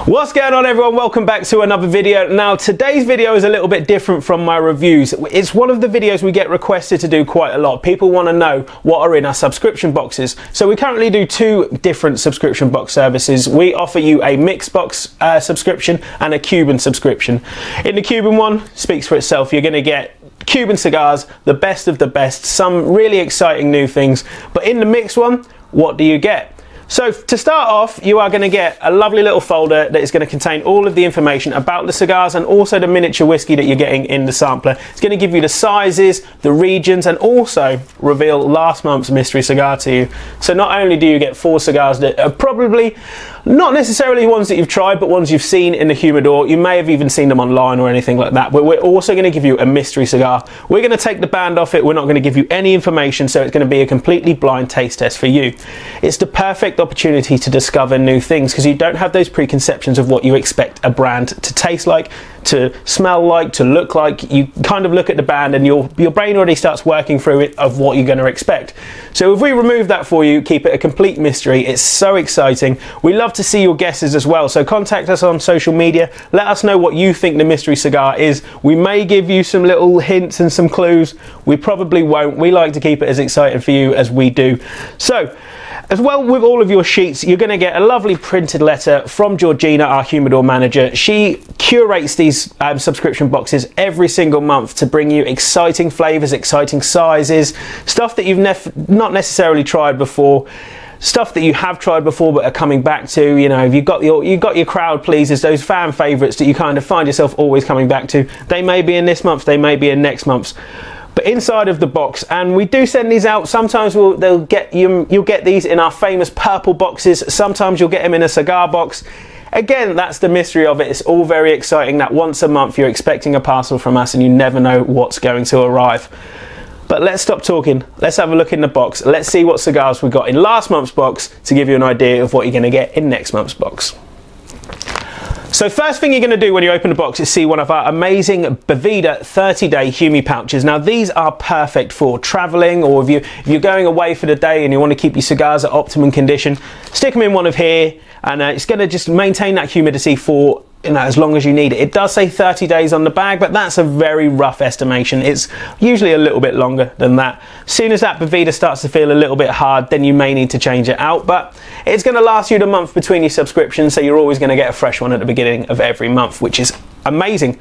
What's going on, everyone? Welcome back to another video. Now today's video is a little bit different from my reviews. It's one of the videos we get requested to do quite a lot. People want to know what are in our subscription boxes. So we currently do two different subscription box services. We offer you a mixed box subscription and a Cuban subscription. In the Cuban one, speaks for itself. You're going to get Cuban cigars, the best of the best, some really exciting new things. But in the mixed one, what do you get? So to start off, you are going to get a lovely little folder that is going to contain all of the information about the cigars and also the miniature whiskey that you're getting in the sampler. It's going to give you the sizes, the regions, and also reveal last month's mystery cigar to you. So not only do you get 4 cigars that are probably not necessarily ones that you've tried, but ones you've seen in the humidor. You may have even seen them online or anything like that. But we're also going to give you a mystery cigar. We're going to take the band off it. We're not going to give you any information, so it's going to be a completely blind taste test for you. It's the perfect opportunity to discover new things because you don't have those preconceptions of what you expect a brand to taste like, to smell like, to look like. You kind of look at the band and your brain already starts working through it of what you're going to expect. So if we remove that for you, keep it a complete mystery. It's so exciting. We love to see your guesses as well, so contact us on social media. Let us know what you think the mystery cigar is. We may give you some little hints and some clues. We probably won't. We like to keep it as exciting for you as we do. So as well, with all of your sheets, you're going to get a lovely printed letter from Georgina, our humidor manager. She curates these subscription boxes every single month to bring you exciting flavors, exciting sizes, stuff that you've not necessarily tried before, stuff that you have tried before but are coming back to. You know, you've got your crowd pleasers, those fan favorites that you kind of find yourself always coming back to. They may be in this month, they may be in next month's. But inside of the box, and we do send these out, sometimes you'll get these in our famous purple boxes, sometimes you'll get them in a cigar box. Again, that's the mystery of it. It's all very exciting that once a month you're expecting a parcel from us and you never know what's going to arrive. But let's stop talking, let's have a look in the box. Let's see what cigars we got in last month's box to give you an idea of what you're going to get in next month's box. So first thing you're going to do when you open the box is see one of our amazing Boveda 30-day Humi pouches. Now these are perfect for traveling, or if you're going away for the day and you want to keep your cigars at optimum condition, stick them in one of here, and it's going to just maintain that humidity for as long as you need it. It does say 30 days on the bag, but that's a very rough estimation. It's usually a little bit longer than that. As soon as that Boveda starts to feel a little bit hard, then you may need to change it out, but it's going to last you the month between your subscriptions, so you're always going to get a fresh one at the beginning of every month, which is amazing.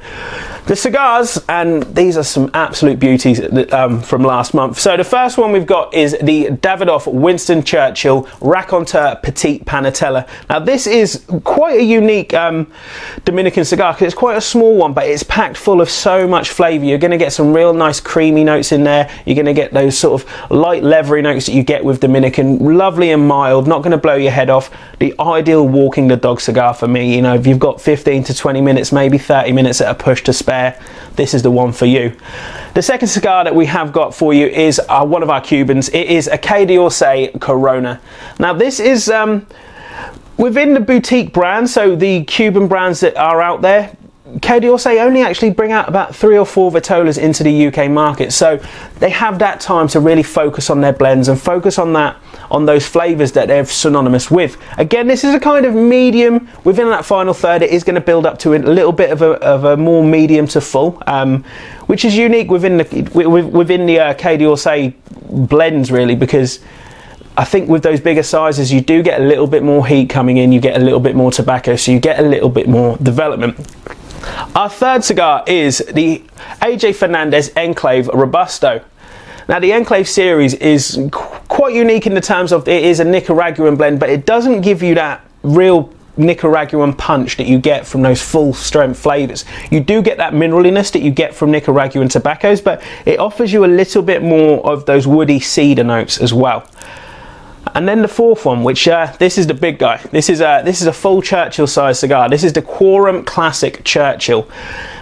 The cigars, and these are some absolute beauties from last month. So the first one we've got is the Davidoff Winston Churchill Raconteur Petite Panatella. Now this is quite a unique Dominican cigar because it's quite a small one, but it's packed full of so much flavour. You're going to get some real nice creamy notes in there. You're going to get those sort of light leathery notes that you get with Dominican, lovely and mild, not going to blow your head off. The ideal walking the dog cigar for me. You know, if you've got 15 to 20 minutes, maybe 30 minutes at a push to spare, this is the one for you. The second cigar that we have got for you is one of our Cubans. It is a Quai d'Orsay Corona. Now this is within the boutique brand, so the Cuban brands that are out there, Quai d'Orsay only actually bring out about 3 or 4 Vitolas into the UK market, so they have that time to really focus on their blends and focus on those flavours that they're synonymous with. Again, this is a kind of medium. Within that final third, it is going to build up to a little bit of a more medium to full, which is unique within the Quai d'Orsay blends, really, because I think with those bigger sizes you do get a little bit more heat coming in, you get a little bit more tobacco, so you get a little bit more development. Our third cigar is the AJ Fernandez Enclave Robusto. Now the Enclave series is quite unique in the terms of it is a Nicaraguan blend, but it doesn't give you that real Nicaraguan punch that you get from those full strength flavors. You do get that mineraliness that you get from Nicaraguan tobaccos, but it offers you a little bit more of those woody cedar notes as well. And then the fourth one, which this is the big guy. This is a full Churchill size cigar. This is the Quorum Classic Churchill.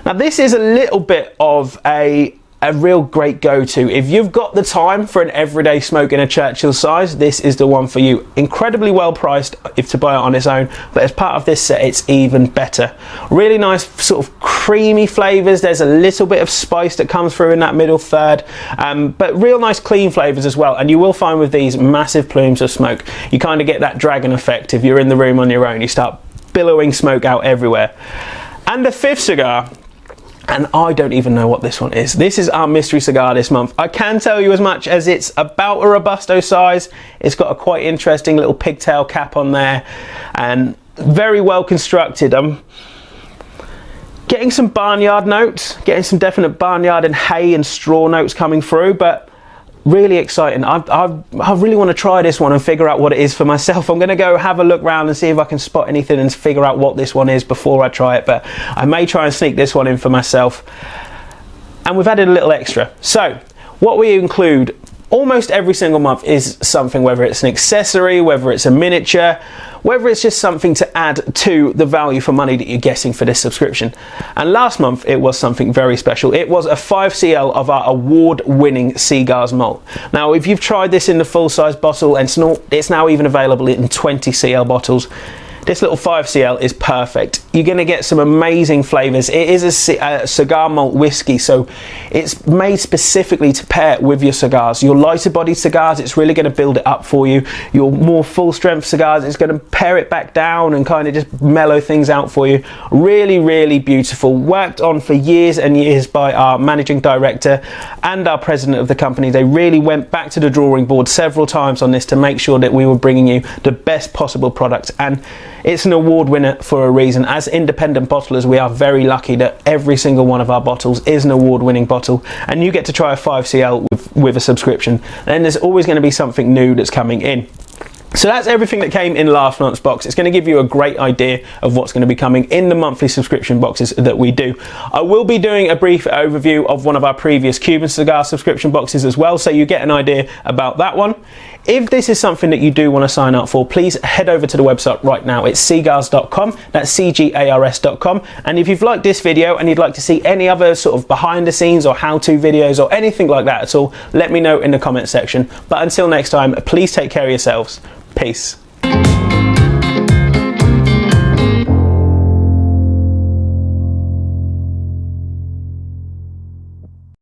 Now this is a little bit of a real great go-to. If you've got the time for an everyday smoke in a Churchill size, this is the one for you. Incredibly well priced if to buy it on its own, but as part of this set it's even better. Really nice sort of creamy flavors. There's a little bit of spice that comes through in that middle third, but real nice clean flavors as well. And you will find with these massive plumes of smoke, you kind of get that dragon effect. If you're in the room on your own, you start billowing smoke out everywhere. And the fifth cigar, and I don't even know what this one is. This is our mystery cigar this month. I can tell you as much as it's about a Robusto size. It's got a quite interesting little pigtail cap on there and very well constructed. I'm getting some barnyard notes, getting some definite barnyard and hay and straw notes coming through, but really exciting. I really want to try this one and figure out what it is for myself. I'm going to go have a look around and see if I can spot anything and figure out what this one is before I try it, but I may try and sneak this one in for myself. And we've added a little extra. So what we include almost every single month is something, whether it's an accessory, whether it's a miniature, whether it's just something to add to the value for money that you're getting for this subscription. And last month it was something very special. It was a 5cl of our award-winning C.Gars malt. Now if you've tried this in the full-size bottle, and it's now even available in 20cl bottles, this little 5cl is perfect. You're going to get some amazing flavors. It is a cigar malt whiskey, so it's made specifically to pair with your cigars. Your lighter bodied cigars, it's really going to build it up for you. Your more full strength cigars, it's going to pare it back down and kind of just mellow things out for you. Really, really beautiful. Worked on for years and years by our managing director and our president of the company. They really went back to the drawing board several times on this to make sure that we were bringing you the best possible product. And it's an award winner for a reason. As independent bottlers, we are very lucky that every single one of our bottles is an award-winning bottle, and you get to try a 5cl with a subscription. Then there's always going to be something new that's coming in. So that's everything that came in last month's box. It's going to give you a great idea of what's going to be coming in the monthly subscription boxes that we do. I will be doing a brief overview of one of our previous Cuban cigar subscription boxes as well, so you get an idea about that one. If this is something that you do want to sign up for, please head over to the website right now. It's C.Gars.com, that's C-G-A-R-S.com. And if you've liked this video and you'd like to see any other sort of behind the scenes or how-to videos or anything like that at all, let me know in the comment section. But until next time, please take care of yourselves. Peace.